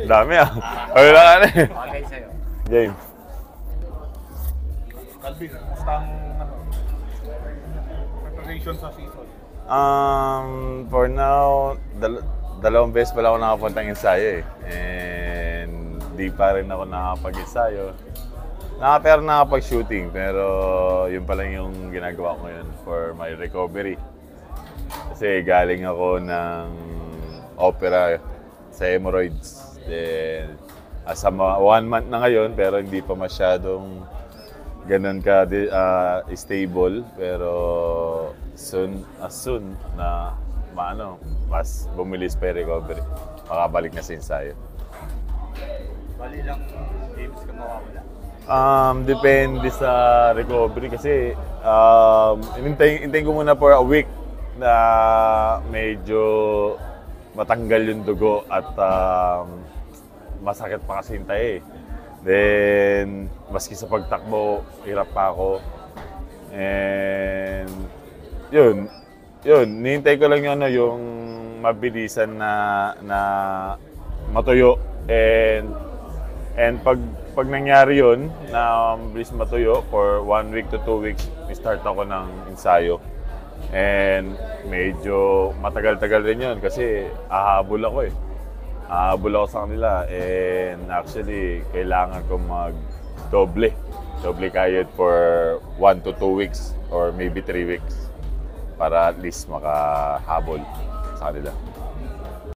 Dami ah. Wala ka na eh. Okay sa'yo. Game. Calvin, kumusta ang preparation sa season? For now, dalawang beses pala ako nakapuntang ensayo eh. And di pa rin ako nakapag-ensayo. Pero nakapag-shooting, pero yun pa lang yung ginagawa ko ngayon for my recovery. Kasi galing ako ng opera sa hemorrhoids. Then, as 1 month na ngayon, pero hindi pa masyadong ganun ka stable. Pero as soon na mas bumilis pa yung recovery, makabalik na sa ensayo. Bali lang games ka mawawala. Depende sa recovery kasi hintayin ko muna for a week na medyo matanggal yung dugo at masakit pa kasi hintay eh. Then, maski sa pagtakbo, hirap pa ako. And yun, nihintay ko lang yung mabilisan na matuyo. And pag nangyari yun, na mabilis matuyo, for 1 week to 2 weeks, start ako ng ensayo. And medyo matagal-tagal rin yun kasi hahabol ako eh. Hahabol ako sa kanila. And actually, kailangan ko mag-doble kayod for 1 to 2 weeks or maybe 3 weeks para at least makahabol sa kanila.